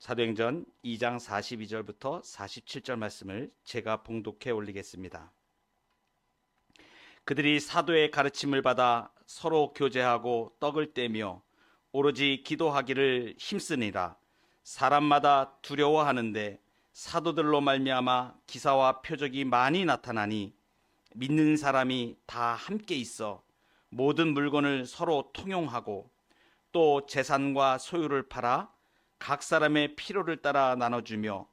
사도행전 2장 42절부터 47절 말씀을 제가 봉독해 올리겠습니다. 그들이 사도의 가르침을 받아 서로 교제하고 떡을 떼며 오로지 기도하기를 힘쓰니라. 사람마다 두려워하는데 사도들로 말미암아 기사와 표적이 많이 나타나니 믿는 사람이 다 함께 있어 모든 물건을 서로 통용하고 또 재산과 소유를 팔아 각 사람의 필요를 따라 나눠주며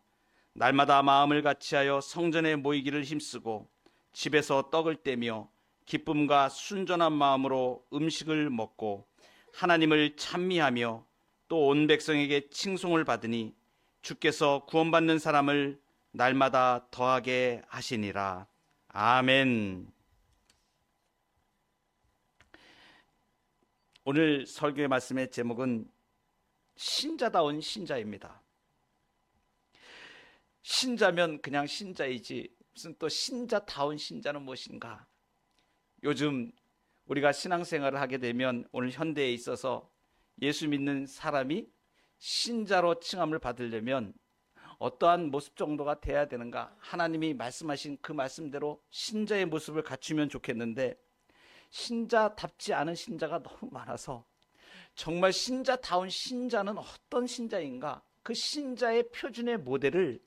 날마다 마음을 같이하여 성전에 모이기를 힘쓰고 집에서 떡을 떼며 기쁨과 순전한 마음으로 음식을 먹고 하나님을 찬미하며 또 온 백성에게 칭송을 받으니 주께서 구원받는 사람을 날마다 더하게 하시니라. 아멘. 오늘 설교의 말씀의 제목은 신자다운 신자입니다. 신자면 그냥 신자이지 무슨 또 신자다운 신자는 무엇인가? 요즘 우리가 신앙생활을 하게 되면 오늘 현대에 있어서 예수 믿는 사람이 신자로 칭함을 받으려면 어떠한 모습 정도가 돼야 되는가? 하나님이 말씀하신 그 말씀대로 신자의 모습을 갖추면 좋겠는데 신자답지 않은 신자가 너무 많아서 정말 신자다운 신자는 어떤 신자인가? 그 신자의 표준의 모델을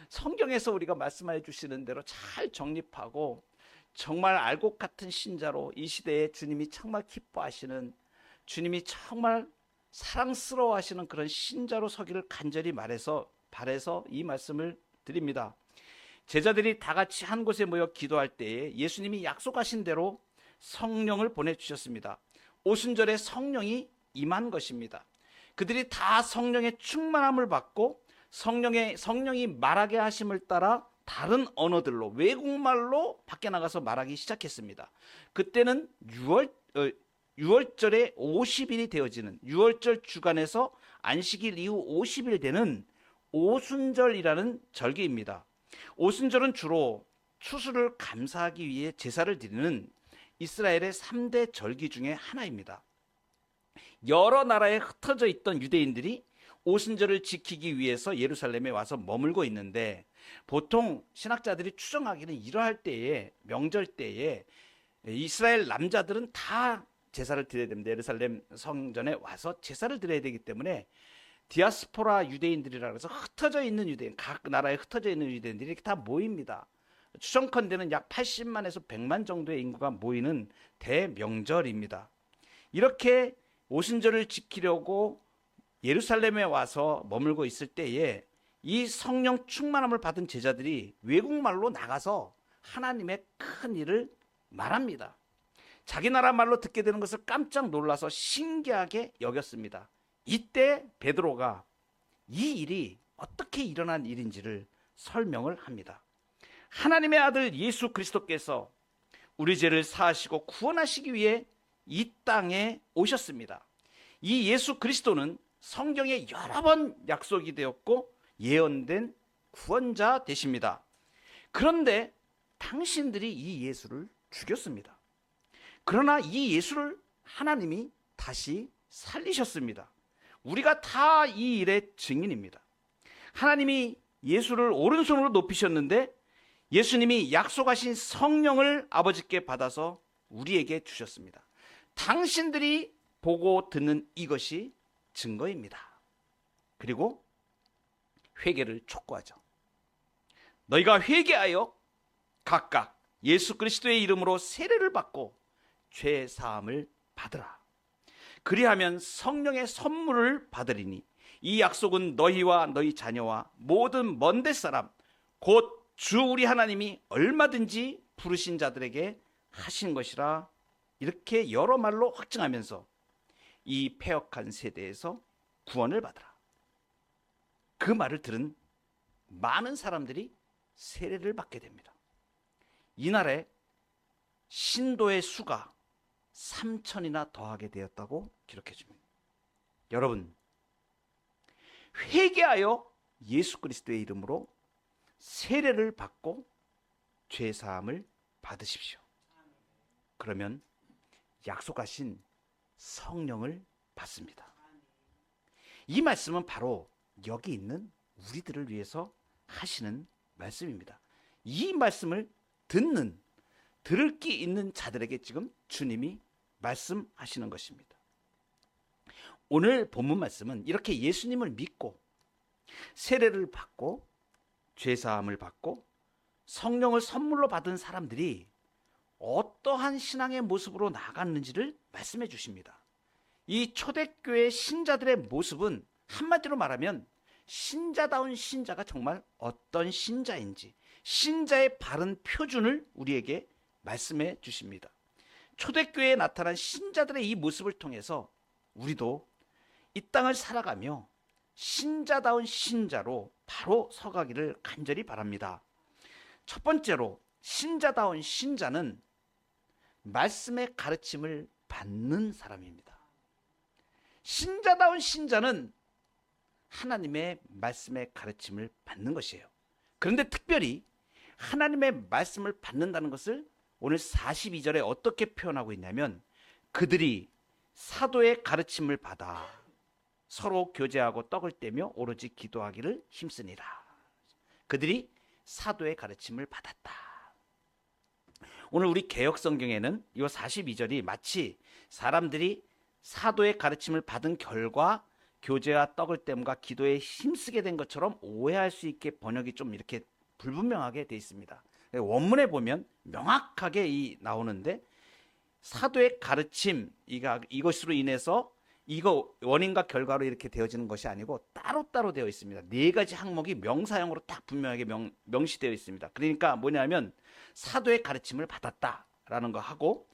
성경에서 우리가 말씀해 주시는 대로 잘 정립하고 정말 알곡 같은 신자로 이 시대에 주님이 정말 기뻐하시는, 주님이 정말 사랑스러워하시는 그런 신자로 서기를 간절히 바라서 이 말씀을 드립니다. 제자들이 다 같이 한 곳에 모여 기도할 때에 예수님이 약속하신 대로 성령을 보내주셨습니다. 오순절에 성령이 임한 것입니다. 그들이 다 성령의 충만함을 받고 성령이 말하게 하심을 따라 다른 언어들로 외국말로 밖에 나가서 말하기 시작했습니다. 그때는 6월절에 50일이 되어지는 6월절 주간에서 안식일 이후 50일 되는 오순절이라는 절기입니다. 오순절은 주로 추수를 감사하기 위해 제사를 드리는 이스라엘의 3대 절기 중에 하나입니다. 여러 나라에 흩어져 있던 유대인들이 오순절을 지키기 위해서 예루살렘에 와서 머물고 있는데 보통 신학자들이 추정하기는 이러할 때에, 명절 때에 이스라엘 남자들은 다 제사를 드려야 됩니다. 예루살렘 성전에 와서 제사를 드려야 되기 때문에 디아스포라 유대인들이라고 해서 흩어져 있는 유대인, 각 나라에 흩어져 있는 유대인들이 이렇게 다 모입니다. 추정컨대는 약 80만에서 100만 정도의 인구가 모이는 대명절입니다. 이렇게 오순절을 지키려고 예루살렘에 와서 머물고 있을 때에 이 성령 충만함을 받은 제자들이 외국말로 나가서 하나님의 큰 일을 말합니다. 자기 나라 말로 듣게 되는 것을 깜짝 놀라서 신기하게 여겼습니다. 이때 베드로가 이 일이 어떻게 일어난 일인지를 설명을 합니다. 하나님의 아들 예수 그리스도께서 우리 죄를 사하시고 구원하시기 위해 이 땅에 오셨습니다. 이 예수 그리스도는 성경에 여러 번 약속이 되었고 예언된 구원자 되십니다. 그런데 당신들이 이 예수를 죽였습니다. 그러나 이 예수를 하나님이 다시 살리셨습니다. 우리가 다 이 일의 증인입니다. 하나님이 예수를 오른손으로 높이셨는데 예수님이 약속하신 성령을 아버지께 받아서 우리에게 주셨습니다. 당신들이 보고 듣는 이것이 증거입니다. 그리고 회개를 촉구하죠. 너희가 회개하여 각각 예수 그리스도의 이름으로 세례를 받고 죄 사함을 받으라. 그리하면 성령의 선물을 받으리니 이 약속은 너희와 너희 자녀와 모든 먼데 사람 곧 주 우리 하나님이 얼마든지 부르신 자들에게 하신 것이라. 이렇게 여러 말로 확증하면서 이 패역한 세대에서 구원을 받으라. 그 말을 들은 많은 사람들이 세례를 받게 됩니다. 이날에 신도의 수가 3,000이나 더하게 되었다고 기록해 줍니다. 여러분, 회개하여 예수 그리스도의 이름으로 세례를 받고 죄 사함을 받으십시오. 그러면 약속하신 성령을 받습니다. 이 말씀은 바로 여기 있는 우리들을 위해서 하시는 말씀입니다. 이 말씀을 들을 끼 있는 자들에게 지금 주님이 말씀하시는 것입니다. 오늘 본문 말씀은 이렇게 예수님을 믿고 세례를 받고 죄사함을 받고 성령을 선물로 받은 사람들이 어떠한 신앙의 모습으로 나아갔는지를 말씀해 주십니다. 이 초대교회 신자들의 모습은 한마디로 말하면 신자다운 신자가 정말 어떤 신자인지 신자의 바른 표준을 우리에게 말씀해 주십니다. 초대교회에 나타난 신자들의 이 모습을 통해서 우리도 이 땅을 살아가며 신자다운 신자로 바로 서가기를 간절히 바랍니다. 첫 번째로 신자다운 신자는 말씀의 가르침을 받는 사람입니다. 신자다운 신자는 하나님의 말씀의 가르침을 받는 것이에요. 그런데 특별히 하나님의 말씀을 받는다는 것을 오늘 42절에 어떻게 표현하고 있냐면 그들이 사도의 가르침을 받아 서로 교제하고 떡을 떼며 오로지 기도하기를 힘쓰니라. 그들이 사도의 가르침을 받았다. 오늘 우리 개역성경에는 이 42절이 마치 사람들이 사도의 가르침을 받은 결과 교제와 떡을 땜과 기도에 힘쓰게 된 것처럼 오해할 수 있게 번역이 좀 이렇게 불분명하게 되어 있습니다. 원문에 보면 명확하게 나오는데 사도의 가르침 이것으로 인해서 이거 원인과 결과로 이렇게 되어지는 것이 아니고 따로따로 되어 있습니다. 네 가지 항목이 명사형으로 딱 분명하게 명시되어 있습니다. 그러니까 뭐냐면 사도의 가르침을 받았다라는 거 하고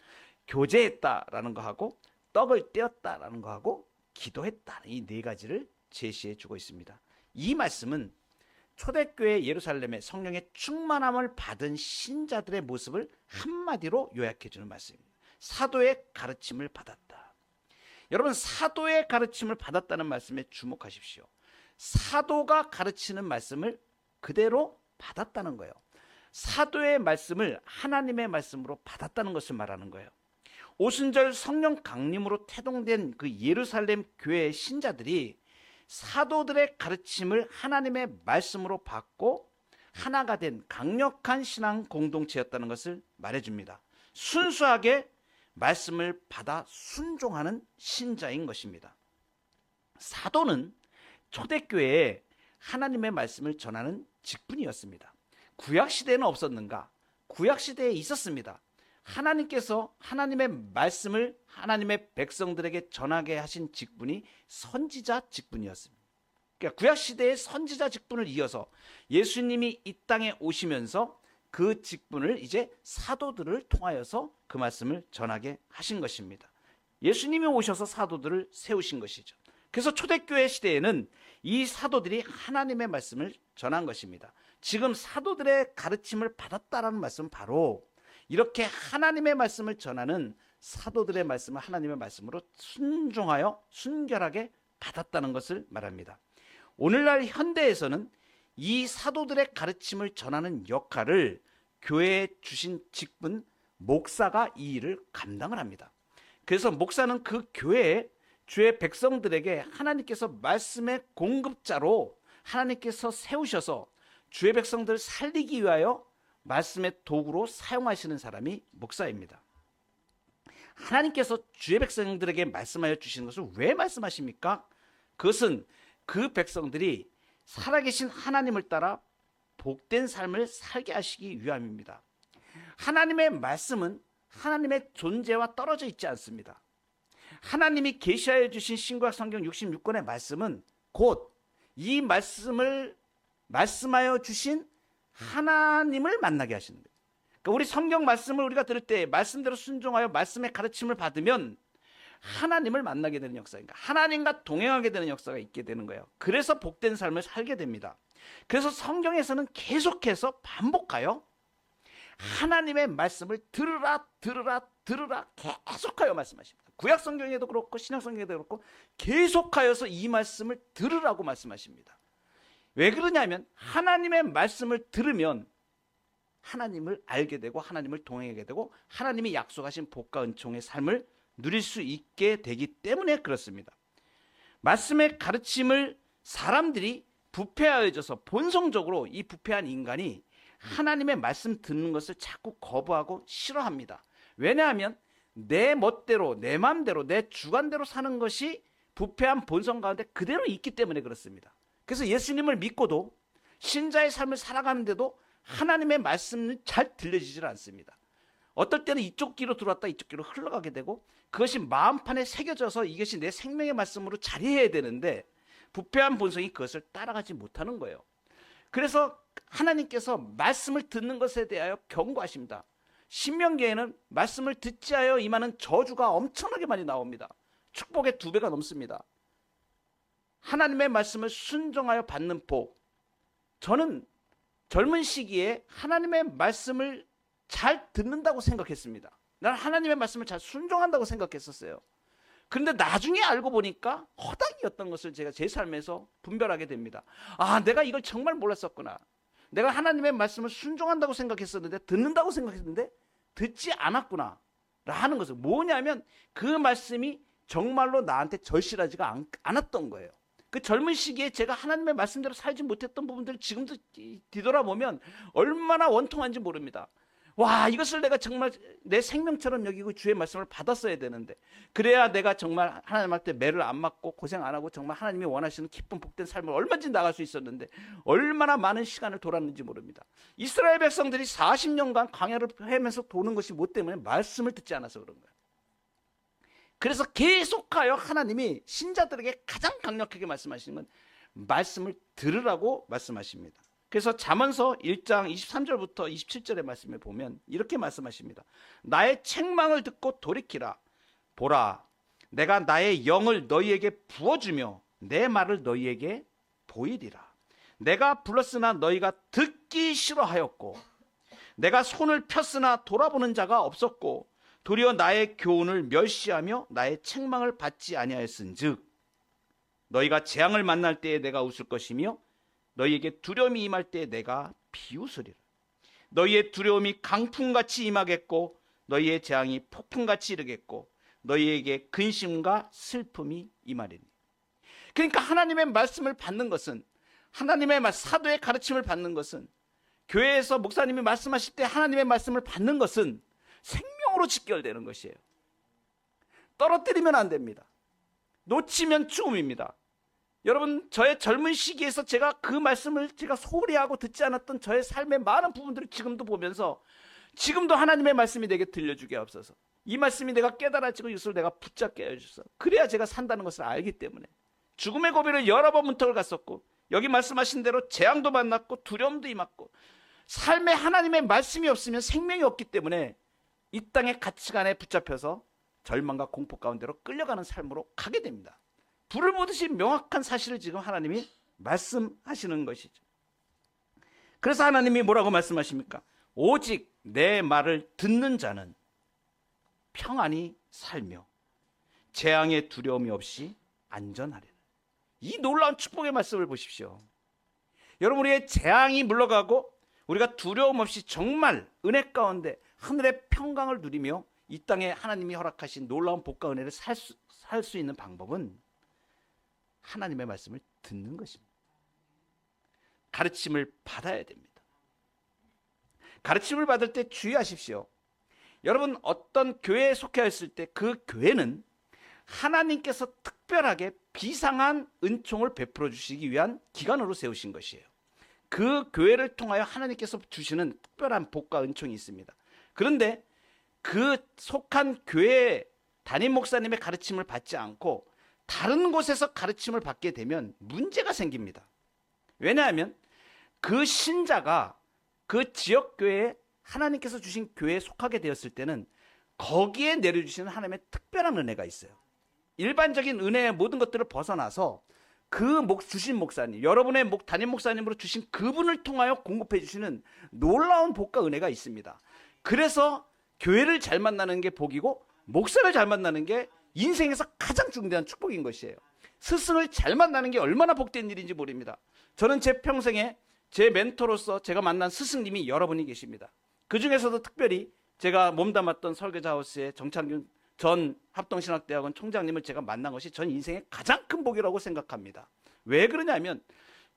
교제했다라는 거 하고 떡을 떼었다라는 거 하고 기도했다는 이 네 가지를 제시해 주고 있습니다. 이 말씀은 초대교회 예루살렘의 성령의 충만함을 받은 신자들의 모습을 한마디로 요약해 주는 말씀입니다. 사도의 가르침을 받았다. 여러분, 사도의 가르침을 받았다는 말씀에 주목하십시오. 사도가 가르치는 말씀을 그대로 받았다는 거예요. 사도의 말씀을 하나님의 말씀으로 받았다는 것을 말하는 거예요. 오순절 성령 강림으로 태동된 그 예루살렘 교회의 신자들이 사도들의 가르침을 하나님의 말씀으로 받고 하나가 된 강력한 신앙 공동체였다는 것을 말해줍니다. 순수하게 말씀을 받아 순종하는 신자인 것입니다. 사도는 초대교회에 하나님의 말씀을 전하는 직분이었습니다. 구약시대에는 없었는가? 구약시대에 있었습니다. 하나님께서 하나님의 말씀을 하나님의 백성들에게 전하게 하신 직분이 선지자 직분이었습니다. 그러니까 구약시대의 선지자 직분을 이어서 예수님이 이 땅에 오시면서 그 직분을 이제 사도들을 통하여서 그 말씀을 전하게 하신 것입니다. 예수님이 오셔서 사도들을 세우신 것이죠. 그래서 초대교회 시대에는 이 사도들이 하나님의 말씀을 전한 것입니다. 지금 사도들의 가르침을 받았다라는 말씀은 바로 이렇게 하나님의 말씀을 전하는 사도들의 말씀을 하나님의 말씀으로 순종하여 순결하게 받았다는 것을 말합니다. 오늘날 현대에서는 이 사도들의 가르침을 전하는 역할을 교회에 주신 직분 목사가 이 일을 감당을 합니다. 그래서 목사는 그 교회에 주의 백성들에게 하나님께서 말씀의 공급자로 하나님께서 세우셔서 주의 백성들을 살리기 위하여 말씀의 도구로 사용하시는 사람이 목사입니다. 하나님께서 주의 백성들에게 말씀하여 주시는 것을 왜 말씀하십니까? 그것은 그 백성들이 살아계신 하나님을 따라 복된 삶을 살게 하시기 위함입니다. 하나님의 말씀은 하나님의 존재와 떨어져 있지 않습니다. 하나님이 계시하여 주신 신구약 성경 66권의 말씀은 곧 이 말씀을 말씀하여 주신 하나님을 만나게 하시는 거예요. 그러니까 우리 성경 말씀을 우리가 들을 때 말씀대로 순종하여 말씀의 가르침을 받으면 하나님을 만나게 되는 역사인가, 하나님과 동행하게 되는 역사가 있게 되는 거예요. 그래서 복된 삶을 살게 됩니다. 그래서 성경에서는 계속해서 반복하여 하나님의 말씀을 들으라 계속하여 말씀하십니다. 구약 성경에도 그렇고 신약 성경에도 그렇고 계속하여서 이 말씀을 들으라고 말씀하십니다. 왜 그러냐면 하나님의 말씀을 들으면 하나님을 알게 되고 하나님을 동행하게 되고 하나님이 약속하신 복과 은총의 삶을 누릴 수 있게 되기 때문에 그렇습니다. 말씀의 가르침을 사람들이 부패하여져서 본성적으로 이 부패한 인간이 하나님의 말씀 듣는 것을 자꾸 거부하고 싫어합니다. 왜냐하면 내 멋대로, 내 마음대로, 내 주관대로 사는 것이 부패한 본성 가운데 그대로 있기 때문에 그렇습니다. 그래서 예수님을 믿고도 신자의 삶을 살아가는데도 하나님의 말씀은 잘 들려지질 않습니다. 어떨 때는 이쪽 귀로 들어왔다 이쪽 귀로 흘러가게 되고, 그것이 마음판에 새겨져서 이것이 내 생명의 말씀으로 자리해야 되는데 부패한 본성이 그것을 따라가지 못하는 거예요. 그래서 하나님께서 말씀을 듣는 것에 대하여 경고하십니다. 신명기에는 말씀을 듣지 하여 임하는 저주가 엄청나게 많이 나옵니다. 축복의 2배가 넘습니다. 하나님의 말씀을 순종하여 받는 복. 저는 젊은 시기에 하나님의 말씀을 잘 듣는다고 생각했습니다. 난 하나님의 말씀을 잘 순종한다고 생각했었어요. 그런데 나중에 알고 보니까 허당이었던 것을 제가 제 삶에서 분별하게 됩니다. 아, 내가 이걸 정말 몰랐었구나. 내가 하나님의 말씀을 순종한다고 생각했었는데, 듣는다고 생각했는데 듣지 않았구나 라는 것을, 뭐냐면 그 말씀이 정말로 나한테 절실하지가 않았던 거예요. 그 젊은 시기에 제가 하나님의 말씀대로 살지 못했던 부분들을 지금도 뒤돌아보면 얼마나 원통한지 모릅니다. 와, 이것을 내가 정말 내 생명처럼 여기고 주의 말씀을 받았어야 되는데, 그래야 내가 정말 하나님한테 매를 안 맞고 고생 안 하고 정말 하나님이 원하시는 기쁜 복된 삶을 얼마든지 나갈 수 있었는데 얼마나 많은 시간을 돌았는지 모릅니다. 이스라엘 백성들이 40년간 광야를 헤매면서 도는 것이 뭐 때문에? 말씀을 듣지 않아서 그런 거예요. 그래서 계속하여 하나님이 신자들에게 가장 강력하게 말씀하시는 건 말씀을 들으라고 말씀하십니다. 그래서 잠언서 1장 23절부터 27절의 말씀에 보면 이렇게 말씀하십니다. 나의 책망을 듣고 돌이키라. 보라, 내가 나의 영을 너희에게 부어주며 내 말을 너희에게 보이리라. 내가 불렀으나 너희가 듣기 싫어하였고, 내가 손을 폈으나 돌아보는 자가 없었고, 도리어 나의 교훈을 멸시하며 나의 책망을 받지 아니하였은즉, 너희가 재앙을 만날 때에 내가 웃을 것이며 너희에게 두려움이 임할 때에 내가 비웃으리라. 너희의 두려움이 강풍같이 임하겠고 너희의 재앙이 폭풍같이 이르겠고 너희에게 근심과 슬픔이 임하리니. 그러니까 하나님의 말씀을 받는 것은, 하나님의 사도의 가르침을 받는 것은, 교회에서 목사님이 말씀하실 때 하나님의 말씀을 받는 것은 생명으로 직결되는 것이에요. 떨어뜨리면 안 됩니다. 놓치면 죽음입니다. 여러분, 저의 젊은 시기에서 제가 그 말씀을 제가 소홀히 하고 듣지 않았던 저의 삶의 많은 부분들을 지금도 보면서, 지금도 하나님의 말씀이 내게 들려주게 없어서, 이 말씀이 내가 깨달아지고 이것을 내가 붙잡게 해주셔서, 그래야 제가 산다는 것을 알기 때문에 죽음의 고비를 여러 번 문턱을 갔었고, 여기 말씀하신 대로 재앙도 만났고 두려움도 임했고, 삶에 하나님의 말씀이 없으면 생명이 없기 때문에 이 땅의 가치관에 붙잡혀서 절망과 공포 가운데로 끌려가는 삶으로 가게 됩니다. 불을 보듯이 명확한 사실을 지금 하나님이 말씀하시는 것이죠. 그래서 하나님이 뭐라고 말씀하십니까? 오직 내 말을 듣는 자는 평안히 살며 재앙의 두려움이 없이 안전하리라. 이 놀라운 축복의 말씀을 보십시오. 여러분, 우리의 재앙이 물러가고 우리가 두려움 없이 정말 은혜 가운데 하늘의 평강을 누리며 이 땅에 하나님이 허락하신 놀라운 복과 은혜를 살 수 있는 방법은 하나님의 말씀을 듣는 것입니다. 가르침을 받아야 됩니다. 가르침을 받을 때 주의하십시오. 여러분, 어떤 교회에 속해 있을 때 그 교회는 하나님께서 특별하게 비상한 은총을 베풀어 주시기 위한 기관으로 세우신 것이에요. 그 교회를 통하여 하나님께서 주시는 특별한 복과 은총이 있습니다. 그런데 그 속한 교회의 담임 목사님의 가르침을 받지 않고 다른 곳에서 가르침을 받게 되면 문제가 생깁니다. 왜냐하면 그 신자가 그 지역교회에 하나님께서 주신 교회에 속하게 되었을 때는 거기에 내려주시는 하나님의 특별한 은혜가 있어요. 일반적인 은혜의 모든 것들을 벗어나서 그 주신 목사님, 여러분의 담임 목사님으로 주신 그분을 통하여 공급해 주시는 놀라운 복과 은혜가 있습니다. 그래서 교회를 잘 만나는 게 복이고 목사를 잘 만나는 게 인생에서 가장 중대한 축복인 것이에요. 스승을 잘 만나는 게 얼마나 복된 일인지 모릅니다. 저는 제 평생에 제 멘토로서 제가 만난 스승님이 여러분이 계십니다. 그 중에서도 특별히 제가 몸담았던 설교자하우스의 정창균 전 합동신학대학원 총장님을 제가 만난 것이 전 인생의 가장 큰 복이라고 생각합니다. 왜 그러냐면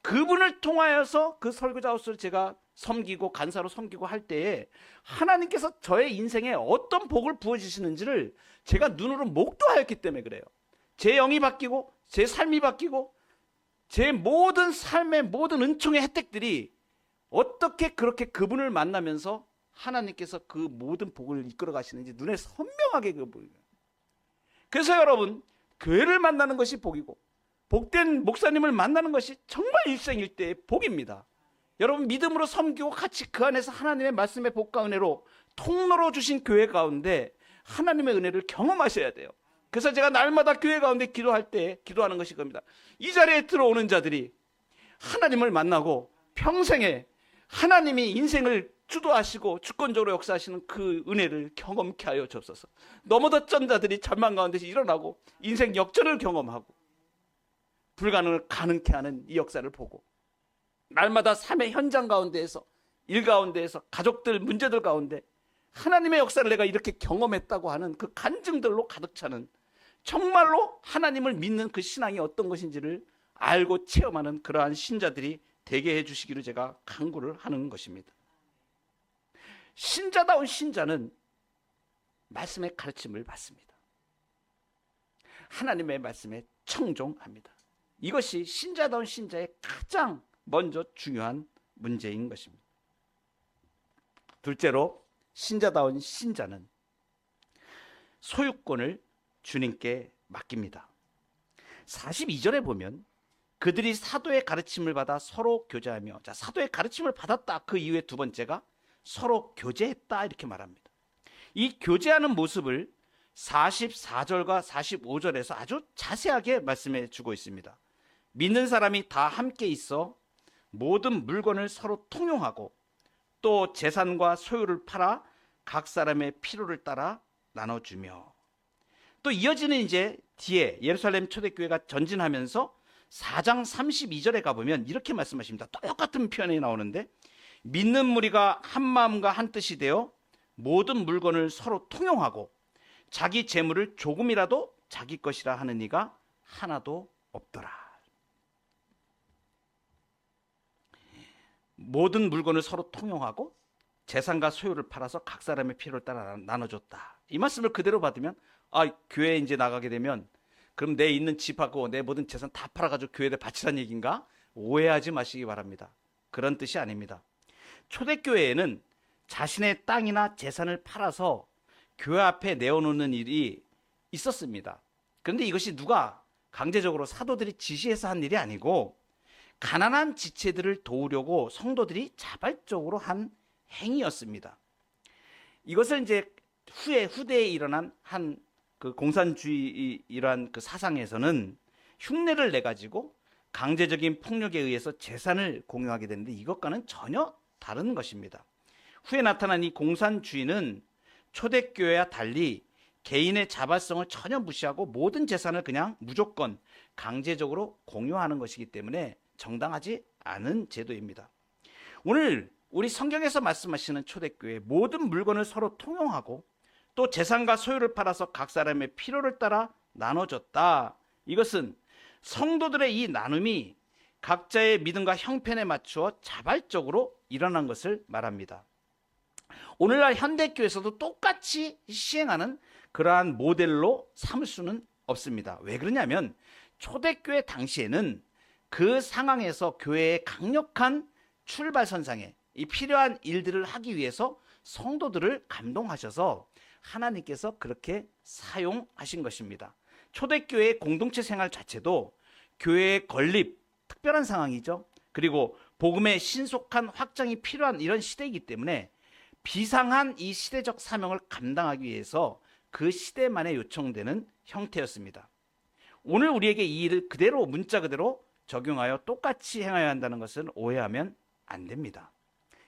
그분을 통하여서 그 설교자로서 제가 섬기고 간사로 섬기고 할 때에 하나님께서 저의 인생에 어떤 복을 부어주시는지를 제가 눈으로 목도하였기 때문에 그래요. 제 영이 바뀌고 제 삶이 바뀌고 제 모든 삶의 모든 은총의 혜택들이 어떻게 그렇게 그분을 만나면서 하나님께서 그 모든 복을 이끌어 가시는지 눈에 선명하게 보여요. 그래서 여러분, 교회를 만나는 것이 복이고 복된 목사님을 만나는 것이 정말 일생일대의 복입니다. 여러분, 믿음으로 섬기고 같이 그 안에서 하나님의 말씀의 복과 은혜로 통로로 주신 교회 가운데 하나님의 은혜를 경험하셔야 돼요. 그래서 제가 날마다 교회 가운데 기도할 때 기도하는 것이 겁니다. 이 자리에 들어오는 자들이 하나님을 만나고 평생에 하나님이 인생을 주도하시고 주권적으로 역사하시는 그 은혜를 경험케 하여 주옵소서. 넘어졌던 자들이 절망 가운데서 일어나고 인생 역전을 경험하고 불가능을 가능케 하는 이 역사를 보고 날마다 삶의 현장 가운데에서 일 가운데에서 가족들 문제들 가운데 하나님의 역사를 내가 이렇게 경험했다고 하는 그 간증들로 가득 차는, 정말로 하나님을 믿는 그 신앙이 어떤 것인지를 알고 체험하는 그러한 신자들이 되게 해주시기를 제가 간구를 하는 것입니다. 신자다운 신자는 말씀의 가르침을 받습니다. 하나님의 말씀에 청종합니다. 이것이 신자다운 신자의 가장 먼저 중요한 문제인 것입니다. 둘째로, 신자다운 신자는 소유권을 주님께 맡깁니다. 42절에 보면 그들이 사도의 가르침을 받아 서로 교제하며, 자, 사도의 가르침을 받았다. 그 이후에 두 번째가 서로 교제했다, 이렇게 말합니다. 이 교제하는 모습을 44절과 45절에서 아주 자세하게 말씀해 주고 있습니다. 믿는 사람이 다 함께 있어 모든 물건을 서로 통용하고 또 재산과 소유를 팔아 각 사람의 필요를 따라 나눠주며, 또 이어지는 이제 뒤에 예루살렘 초대교회가 전진하면서 4장 32절에 가보면 이렇게 말씀하십니다. 똑같은 표현이 나오는데, 믿는 무리가 한 마음과 한 뜻이 되어 모든 물건을 서로 통용하고 자기 재물을 조금이라도 자기 것이라 하는 이가 하나도 없더라. 모든 물건을 서로 통용하고 재산과 소유를 팔아서 각 사람의 필요를 따라 나눠줬다. 이 말씀을 그대로 받으면, 교회에 이제 나가게 되면 그럼 내 있는 집하고 내 모든 재산 다 팔아가지고 교회에 바치란 얘기인가? 오해하지 마시기 바랍니다. 그런 뜻이 아닙니다. 초대교회에는 자신의 땅이나 재산을 팔아서 교회 앞에 내어놓는 일이 있었습니다. 그런데 이것이 누가 강제적으로 사도들이 지시해서 한 일이 아니고 가난한 지체들을 도우려고 성도들이 자발적으로 한 행위였습니다. 이것을 이제 후대에 일어난 한 그 공산주의 이러한 그 사상에서는 흉내를 내 가지고 강제적인 폭력에 의해서 재산을 공유하게 되는데, 이것과는 전혀 다른 것입니다. 후에 나타난 이 공산주의는 초대교회와 달리 개인의 자발성을 전혀 무시하고 모든 재산을 그냥 무조건 강제적으로 공유하는 것이기 때문에 정당하지 않은 제도입니다. 오늘 우리 성경에서 말씀하시는 초대교회, 모든 물건을 서로 통용하고 또 재산과 소유를 팔아서 각 사람의 필요를 따라 나눠줬다. 이것은 성도들의 이 나눔이 각자의 믿음과 형편에 맞추어 자발적으로 일어난 것을 말합니다. 오늘날 현대교회에서도 똑같이 시행하는 그러한 모델로 삼을 수는 없습니다. 왜 그러냐면 초대교회 당시에는 그 상황에서 교회의 강력한 출발선상에 이 필요한 일들을 하기 위해서 성도들을 감동하셔서 하나님께서 그렇게 사용하신 것입니다. 초대교회의 공동체 생활 자체도 교회의 건립, 특별한 상황이죠. 그리고 복음의 신속한 확장이 필요한 이런 시대이기 때문에 비상한 이 시대적 사명을 감당하기 위해서 그 시대만에 요청되는 형태였습니다. 오늘 우리에게 이 일을 그대로 문자 그대로 적용하여 똑같이 행해야 한다는 것은 오해하면 안 됩니다.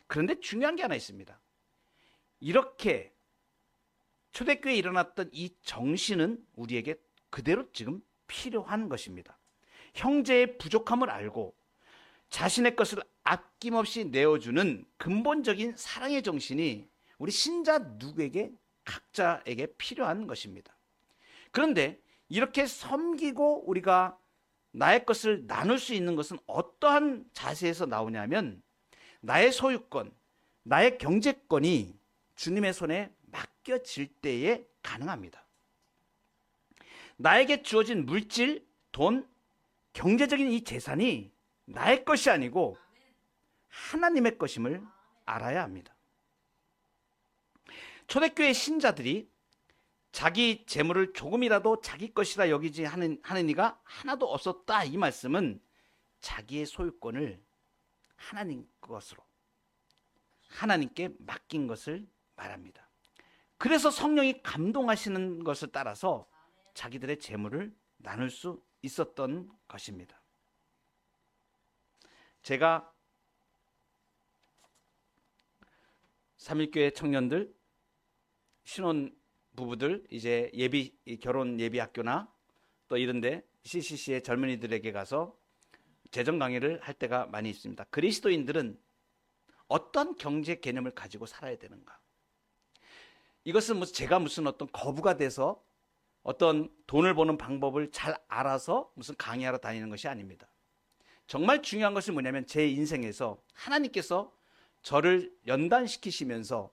그런데 중요한 게 하나 있습니다. 이렇게 초대교회에 일어났던 이 정신은 우리에게 그대로 지금 필요한 것입니다. 형제의 부족함을 알고 자신의 것을 아낌없이 내어주는 근본적인 사랑의 정신이 우리 신자 누구에게 각자에게 필요한 것입니다. 그런데 이렇게 섬기고 우리가 나의 것을 나눌 수 있는 것은 어떠한 자세에서 나오냐면 나의 소유권, 나의 경제권이 주님의 손에 맡겨질 때에 가능합니다. 나에게 주어진 물질, 돈, 경제적인 이 재산이 나의 것이 아니고 하나님의 것임을 알아야 합니다. 초대교회 신자들이 자기 재물을 조금이라도 자기 것이라 여기지 하는 이가 하나도 없었다, 이 말씀은 자기의 소유권을 하나님 것으로, 하나님께 맡긴 것을 말합니다. 그래서 성령이 감동하시는 것을 따라서 자기들의 재물을 나눌 수 있었던 것입니다. 제가 삼일교회 청년들, 신혼 부부들, 이제 결혼 예비 학교나 또 이런데 CCC의 젊은이들에게 가서 재정 강의를 할 때가 많이 있습니다. 그리스도인들은 어떤 경제 개념을 가지고 살아야 되는가? 이것은 제가 무슨 어떤 거부가 돼서 어떤 돈을 버는 방법을 잘 알아서 무슨 강의하러 다니는 것이 아닙니다. 정말 중요한 것은 뭐냐면 제 인생에서 하나님께서 저를 연단시키시면서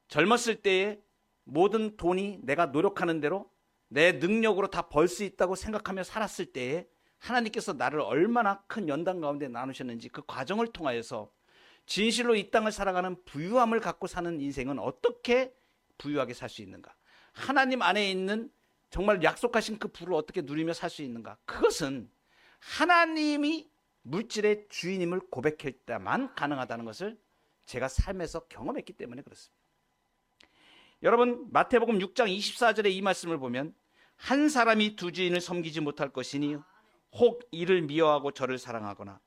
젊었을 때에 모든 돈이 내가 노력하는 대로 내 능력으로 다 벌 수 있다고 생각하며 살았을 때에 하나님께서 나를 얼마나 큰 연단 가운데 나누셨는지, 그 과정을 통하여서 진실로 이 땅을 살아가는 부유함을 갖고 사는 인생은 어떻게 부유하게 살 수 있는가, 하나님 안에 있는 정말 약속하신 그 부를 어떻게 누리며 살 수 있는가, 그것은 하나님이 물질의 주인임을 고백할 때만 가능하다는 것을 제가 삶에서 경험했기 때문에 그렇습니다. 여러분, 마태복음 6장 24절에 이 말씀을 보면 한 사람이 두 주인을 섬기지 못할 것이니 혹 이를 미워하고 저를 사랑하거나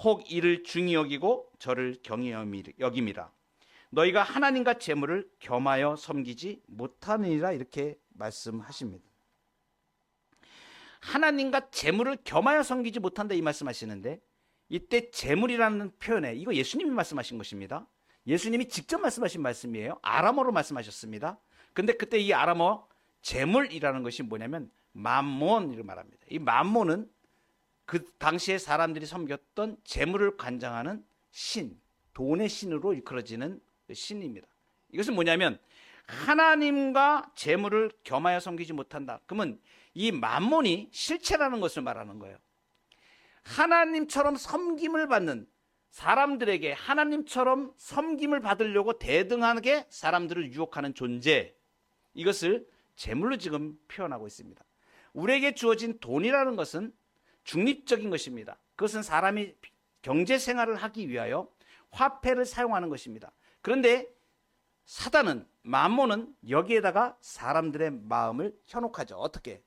혹 이를 중히 여기고 저를 경히 여김이라. 너희가 하나님과 재물을 겸하여 섬기지 못하느니라, 이렇게 말씀하십니다. 하나님과 재물을 겸하여 섬기지 못한다, 이 말씀하시는데, 이때 재물이라는 표현에, 이거 예수님이 말씀하신 것입니다. 예수님이 직접 말씀하신 말씀이에요. 아람어로 말씀하셨습니다. 근데 그때 이 아람어 재물이라는 것이 뭐냐면 맘몬을 말합니다. 이 맘몬은 그 당시에 사람들이 섬겼던 재물을 관장하는 신, 돈의 신으로 일컬어지는 신입니다. 이것은 뭐냐면 하나님과 재물을 겸하여 섬기지 못한다. 그러면 이 맘몬이 실체라는 것을 말하는 거예요. 하나님처럼 섬김을 받는 사람들에게 하나님처럼 섬김을 받으려고 대등하게 사람들을 유혹하는 존재, 이것을 재물로 지금 표현하고 있습니다. 우리에게 주어진 돈이라는 것은 중립적인 것입니다. 그것은 사람이 경제 생활을 하기 위하여 화폐를 사용하는 것입니다. 그런데 사단은, 맘몬은 여기에다가 사람들의 마음을 현혹하죠. 어떻게?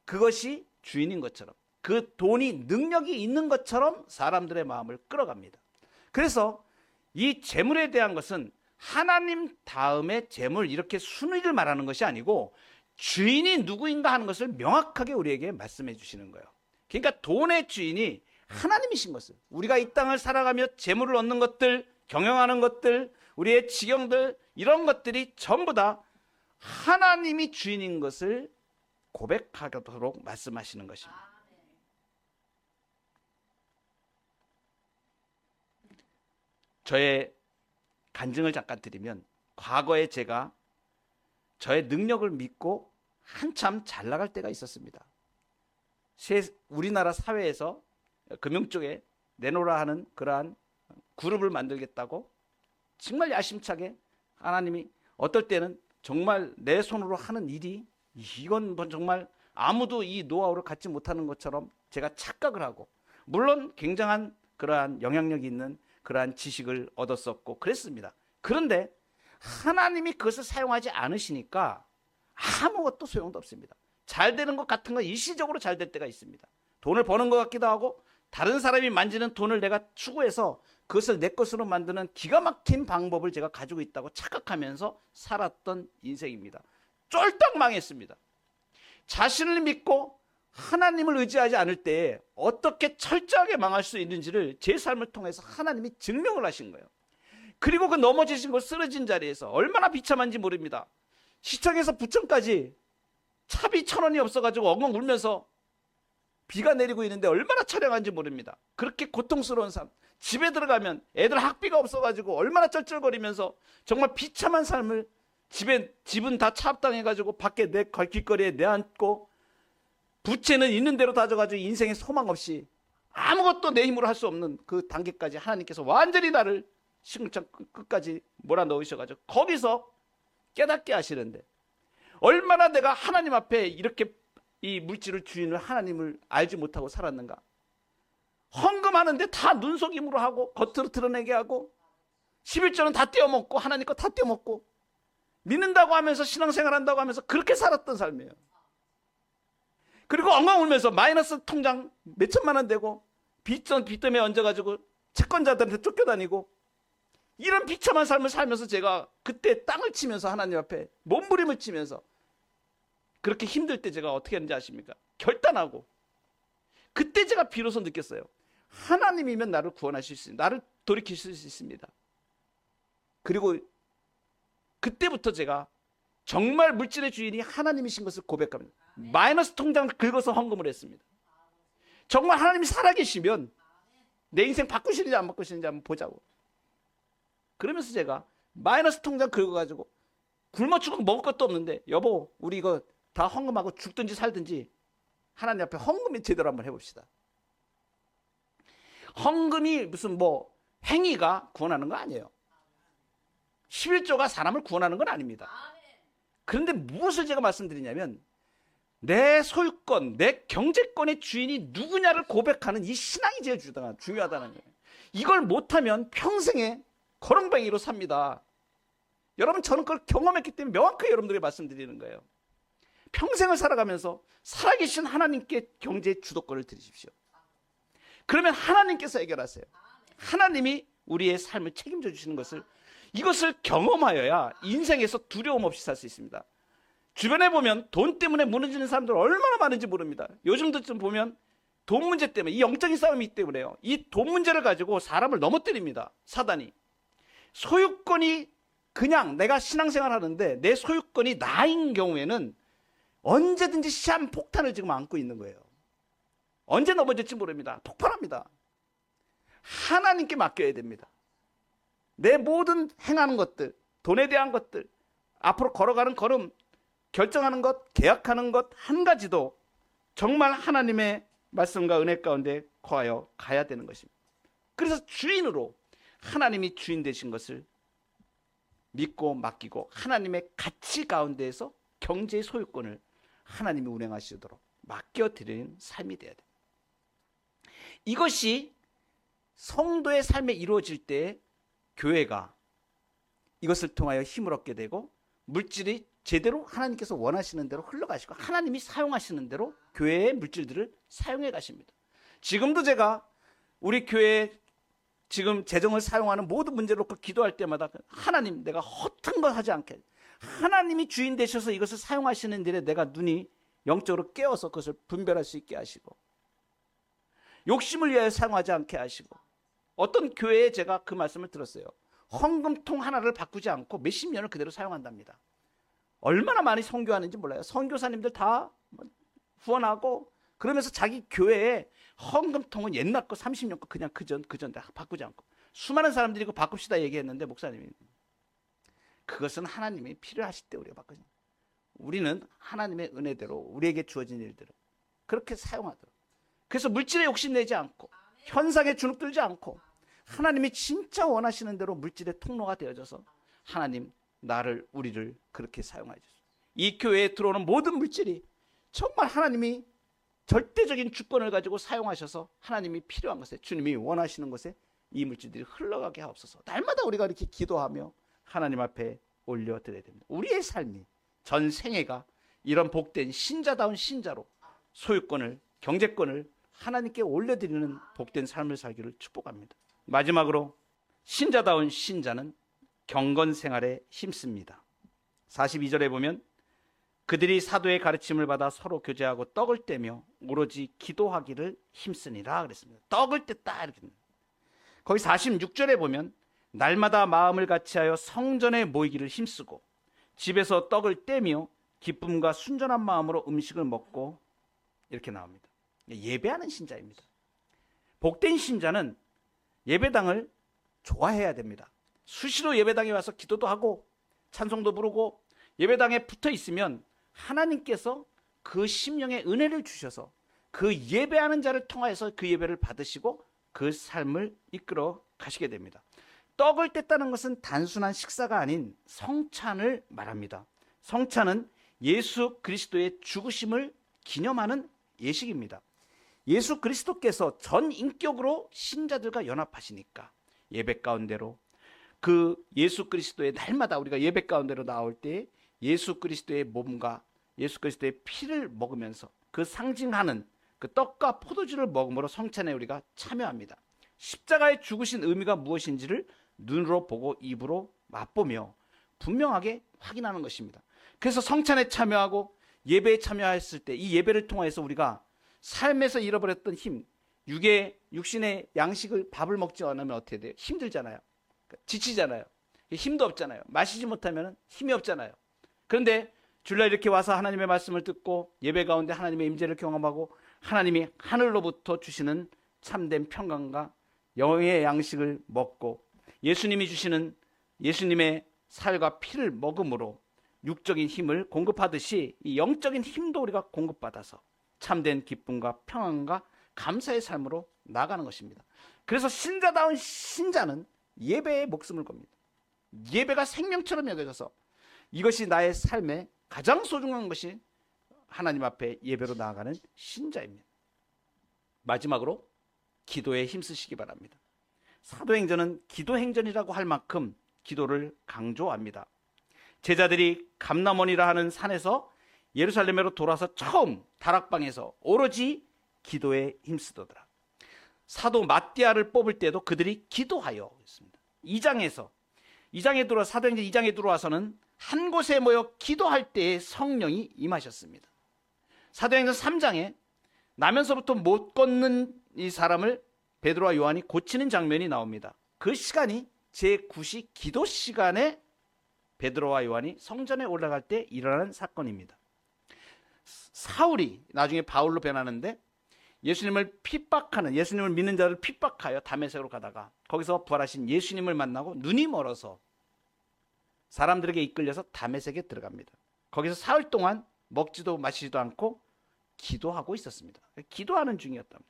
그것이 주인인 것처럼, 그 돈이 능력이 있는 것처럼 사람들의 마음을 끌어갑니다. 그래서 이 재물에 대한 것은 하나님 다음에 재물, 이렇게 순위를 말하는 것이 아니고 주인이 누구인가 하는 것을 명확하게 우리에게 말씀해 주시는 거예요. 그러니까 돈의 주인이 하나님이신 것을, 우리가 이 땅을 살아가며 재물을 얻는 것들, 경영하는 것들, 우리의 지경들, 이런 것들이 전부 다 하나님이 주인인 것을 고백하도록 말씀하시는 것입니다. 저의 간증을 잠깐 드리면, 과거에 제가 저의 능력을 믿고 한참 잘 나갈 때가 있었습니다. 우리나라 사회에서 금융 쪽에 내놓으라 하는 그러한 그룹을 만들겠다고 정말 야심차게, 하나님이 어떨 때는 정말 내 손으로 하는 일이, 이건 정말 아무도 이 노하우를 갖지 못하는 것처럼 제가 착각을 하고, 물론 굉장한 그러한 영향력이 있는 그러한 지식을 얻었었고 그랬습니다. 그런데 하나님이 그것을 사용하지 않으시니까 아무것도 소용도 없습니다. 잘 되는 것 같은 건 일시적으로 잘 될 때가 있습니다. 돈을 버는 것 같기도 하고, 다른 사람이 만지는 돈을 내가 추구해서 그것을 내 것으로 만드는 기가 막힌 방법을 제가 가지고 있다고 착각하면서 살았던 인생입니다. 쫄딱 망했습니다. 자신을 믿고 하나님을 의지하지 않을 때에 어떻게 철저하게 망할 수 있는지를 제 삶을 통해서 하나님이 증명을 하신 거예요. 그리고 그 넘어지신 거, 쓰러진 자리에서 얼마나 비참한지 모릅니다. 시청에서 부천까지 차비 1,000원이 없어가지고 엉엉 울면서 비가 내리고 있는데 얼마나 처량한지 모릅니다. 그렇게 고통스러운 삶. 집에 들어가면 애들 학비가 없어가지고 얼마나 쩔쩔거리면서 정말 비참한 삶을 집은 다 차압당해가지고 밖에 내 길거리에 내앉고 부채는 있는 대로 다져가지고 인생에 소망 없이 아무것도 내 힘으로 할 수 없는 그 단계까지 하나님께서 완전히 나를 시궁창 끝까지 몰아넣으셔가지고 거기서 깨닫게 하시는데 얼마나 내가 하나님 앞에 이렇게 이 물질을 주인을 하나님을 알지 못하고 살았는가. 헌금하는데 다 눈속임으로 하고 겉으로 드러내게 하고 11조는 다 떼어먹고 하나님 거 다 떼어먹고 믿는다고 하면서 신앙생활 한다고 하면서 그렇게 살았던 삶이에요. 그리고 엉엉 울면서 마이너스 통장 몇 천만 원 되고 빚 때문에 얹어가지고 채권자들한테 쫓겨다니고 이런 비참한 삶을 살면서 제가 그때 땅을 치면서 하나님 앞에 몸부림을 치면서 그렇게 힘들 때 제가 어떻게 했는지 아십니까? 결단하고 그때 제가 비로소 느꼈어요. 하나님이면 나를 구원하실 수 있습니다. 나를 돌이키실 수 있습니다. 그리고 그때부터 제가 정말 물질의 주인이 하나님이신 것을 고백합니다. 마이너스 통장을 긁어서 헌금을 했습니다. 정말 하나님이 살아계시면 내 인생 바꾸시는지 안 바꾸시는지 한번 보자고. 그러면서 제가 마이너스 통장 긁어가지고 굶어 죽어 먹을 것도 없는데 여보 우리 이거 다 헌금하고 죽든지 살든지 하나님 앞에 헌금이 제대로 한번 해봅시다. 헌금이 무슨 뭐 행위가 구원하는 거 아니에요. 11조가 사람을 구원하는 건 아닙니다. 그런데 무엇을 제가 말씀드리냐면 내 소유권, 내 경제권의 주인이 누구냐를 고백하는 이 신앙이 제일 중요하다는 거예요. 이걸 못하면 평생에 거렁뱅이로 삽니다. 여러분 저는 그걸 경험했기 때문에 명확하게 여러분들에게 말씀드리는 거예요. 평생을 살아가면서 살아계신 하나님께 경제의 주도권을 드리십시오. 그러면 하나님께서 해결하세요. 하나님이 우리의 삶을 책임져 주시는 것을 이것을 경험하여야 인생에서 두려움 없이 살 수 있습니다. 주변에 보면 돈 때문에 무너지는 사람들 얼마나 많은지 모릅니다. 요즘도 좀 보면 돈 문제 때문에 이 영적인 싸움이 있기 때문에요. 이 돈 문제를 가지고 사람을 넘어뜨립니다. 사단이. 소유권이 그냥 내가 신앙생활 하는데 내 소유권이 나인 경우에는 언제든지 시한 폭탄을 지금 안고 있는 거예요. 언제 넘어질지 모릅니다. 폭발합니다. 하나님께 맡겨야 됩니다. 내 모든 행하는 것들, 돈에 대한 것들, 앞으로 걸어가는 걸음, 결정하는 것, 계약하는 것 한 가지도 정말 하나님의 말씀과 은혜 가운데 거하여 가야 되는 것입니다. 그래서 주인으로 하나님이 주인 되신 것을 믿고 맡기고 하나님의 가치 가운데에서 경제의 소유권을 하나님이 운행하시도록 맡겨드리는 삶이 되어야 됩니다. 이것이 성도의 삶에 이루어질 때 교회가 이것을 통하여 힘을 얻게 되고 물질이 제대로 하나님께서 원하시는 대로 흘러가시고 하나님이 사용하시는 대로 교회의 물질들을 사용해 가십니다. 지금도 제가 우리 교회에 지금 재정을 사용하는 모든 문제를 놓고 기도할 때마다 하나님 내가 허튼 거 하지 않게 하나님이 주인 되셔서 이것을 사용하시는 일에 내가 눈이 영적으로 깨어서 그것을 분별할 수 있게 하시고 욕심을 위하여 사용하지 않게 하시고 어떤 교회에 제가 그 말씀을 들었어요. 헌금통 하나를 바꾸지 않고 몇십 년을 그대로 사용한답니다. 얼마나 많이 선교하는지 몰라요. 선교사님들 다 후원하고 그러면서 자기 교회에 헌금통은 옛날 거 30년 거 그냥 그전 바꾸지 않고 수많은 사람들이 그 바꿉시다 얘기했는데 목사님이 그것은 하나님이 필요하실 때 우리가 바꾸죠. 우리는 하나님의 은혜대로 우리에게 주어진 일들을 그렇게 사용하도록 그래서 물질에 욕심내지 않고 현상에 주눅들지 않고 하나님이 진짜 원하시는 대로 물질의 통로가 되어져서 하나님 나를 우리를 그렇게 사용하여 주소서. 이 교회에 들어오는 모든 물질이 정말 하나님이 절대적인 주권을 가지고 사용하셔서 하나님이 필요한 것에 주님이 원하시는 것에 이 물질들이 흘러가게 하옵소서. 날마다 우리가 이렇게 기도하며 하나님 앞에 올려드려야 됩니다. 우리의 삶이 전 생애가 이런 복된 신자다운 신자로 소유권을 경제권을 하나님께 올려드리는 복된 삶을 살기를 축복합니다. 마지막으로 신자다운 신자는 경건 생활에 힘씁니다. 42절에 보면 그들이 사도의 가르침을 받아 서로 교제하고 떡을 떼며 오로지 기도하기를 힘쓰니라 그랬습니다. 떡을 뗐다 이렇게. 거기 46절에 보면 날마다 마음을 같이하여 성전에 모이기를 힘쓰고 집에서 떡을 떼며 기쁨과 순전한 마음으로 음식을 먹고 이렇게 나옵니다. 예배하는 신자입니다. 복된 신자는 예배당을 좋아해야 됩니다. 수시로 예배당에 와서 기도도 하고 찬송도 부르고 예배당에 붙어 있으면 하나님께서 그 심령의 은혜를 주셔서 그 예배하는 자를 통하여서 그 예배를 받으시고 그 삶을 이끌어 가시게 됩니다. 떡을 뗐다는 것은 단순한 식사가 아닌 성찬을 말합니다. 성찬은 예수 그리스도의 죽으심을 기념하는 예식입니다. 예수 그리스도께서 전 인격으로 신자들과 연합하시니까 예배 가운데로 그 예수 그리스도의 날마다 우리가 예배 가운데로 나올 때 예수 그리스도의 몸과 예수 그리스도의 피를 먹으면서 그 상징하는 그 떡과 포도주를 먹음으로 성찬에 우리가 참여합니다. 십자가에 죽으신 의미가 무엇인지를 눈으로 보고 입으로 맛보며 분명하게 확인하는 것입니다. 그래서 성찬에 참여하고 예배에 참여했을 때 이 예배를 통해서 우리가 삶에서 잃어버렸던 힘, 육신의 양식을 밥을 먹지 않으면 어떻게 돼요? 힘들잖아요. 지치잖아요. 힘도 없잖아요. 마시지 못하면 힘이 없잖아요. 그런데 주일날 이렇게 와서 하나님의 말씀을 듣고 예배 가운데 하나님의 임재를 경험하고 하나님이 하늘로부터 주시는 참된 평강과 영의 양식을 먹고 예수님이 주시는 예수님의 살과 피를 먹음으로 육적인 힘을 공급하듯이 이 영적인 힘도 우리가 공급받아서 참된 기쁨과 평안과 감사의 삶으로 나아가는 것입니다. 그래서 신자다운 신자는 예배에 목숨을 겁니다. 예배가 생명처럼 여겨져서 이것이 나의 삶의 가장 소중한 것이 하나님 앞에 예배로 나아가는 신자입니다. 마지막으로 기도에 힘쓰시기 바랍니다. 사도행전은 기도행전이라고 할 만큼 기도를 강조합니다. 제자들이 감람원이라 하는 산에서 예루살렘으로 돌아서 처음 다락방에서 오로지 기도에 힘쓰더라. 사도 마띠아를 뽑을 때도 그들이 기도하여 했습니다. 2장에 들어와 사도행전 2장에 들어와서는 한 곳에 모여 기도할 때에 성령이 임하셨습니다. 사도행전 3장에 나면서부터 못 걷는 이 사람을 베드로와 요한이 고치는 장면이 나옵니다. 그 시간이 제9시 기도 시간에 베드로와 요한이 성전에 올라갈 때 일어나는 사건입니다. 사울이 나중에 바울로 변하는데 예수님을 믿는 자를 핍박하여 다메섹으로 가다가 거기서 부활하신 예수님을 만나고 눈이 멀어서 사람들에게 이끌려서 다메섹에 들어갑니다. 거기서 사흘 동안 먹지도 마시지도 않고 기도하고 있었습니다. 기도하는 중이었답니다.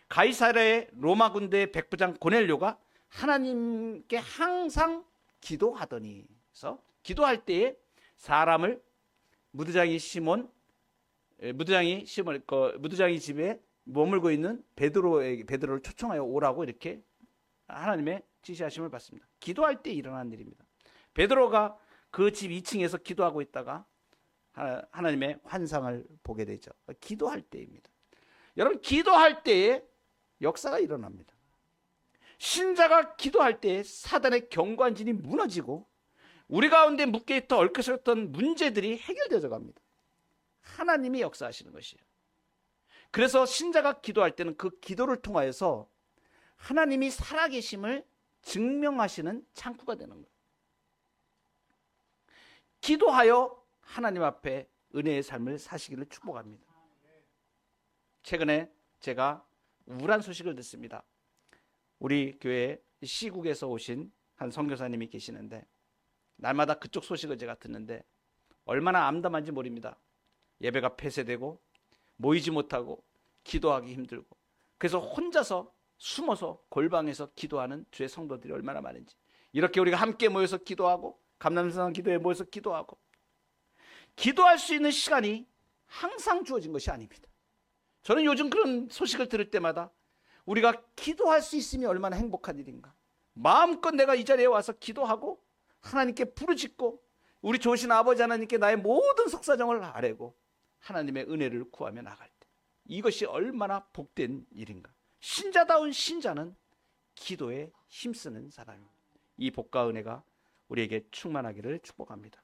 가이사랴의 로마 군대의 백부장 고넬료가 하나님께 항상 기도하더니 그래서 기도할 때에 사람을 무드장이 집에 머물고 있는 베드로를 초청하여 오라고 이렇게 하나님의 지시하심을 받습니다. 기도할 때 일어나는 일입니다. 베드로가 그 집 2층에서 기도하고 있다가 하나님의 환상을 보게 되죠. 기도할 때입니다. 여러분, 기도할 때에 역사가 일어납니다. 신자가 기도할 때 사단의 경관진이 무너지고 우리 가운데 묶여있던 얽혀있었던 문제들이 해결되어 갑니다. 하나님이 역사하시는 것이에요. 그래서 신자가 기도할 때는 그 기도를 통하여서 하나님이 살아계심을 증명하시는 창구가 되는 거예요. 기도하여 하나님 앞에 은혜의 삶을 사시기를 축복합니다. 최근에 제가 우울한 소식을 듣습니다. 우리 교회 시국에서 오신 한 선교사님이 계시는데 날마다 그쪽 소식을 제가 듣는데 얼마나 암담한지 모릅니다. 예배가 폐쇄되고 모이지 못하고 기도하기 힘들고 그래서 혼자서 숨어서 골방에서 기도하는 주의 성도들이 얼마나 많은지 이렇게 우리가 함께 모여서 기도하고 감람산 기도에 모여서 기도하고 기도할 수 있는 시간이 항상 주어진 것이 아닙니다. 저는 요즘 그런 소식을 들을 때마다 우리가 기도할 수 있으면 얼마나 행복한 일인가. 마음껏 내가 이 자리에 와서 기도하고 하나님께 부르짖고 우리 좋으신 아버지 하나님께 나의 모든 속사정을 아뢰고 하나님의 은혜를 구하며 나갈 때 이것이 얼마나 복된 일인가. 신자다운 신자는 기도에 힘쓰는 사람입니다. 이 복과 은혜가 우리에게 충만하기를 축복합니다.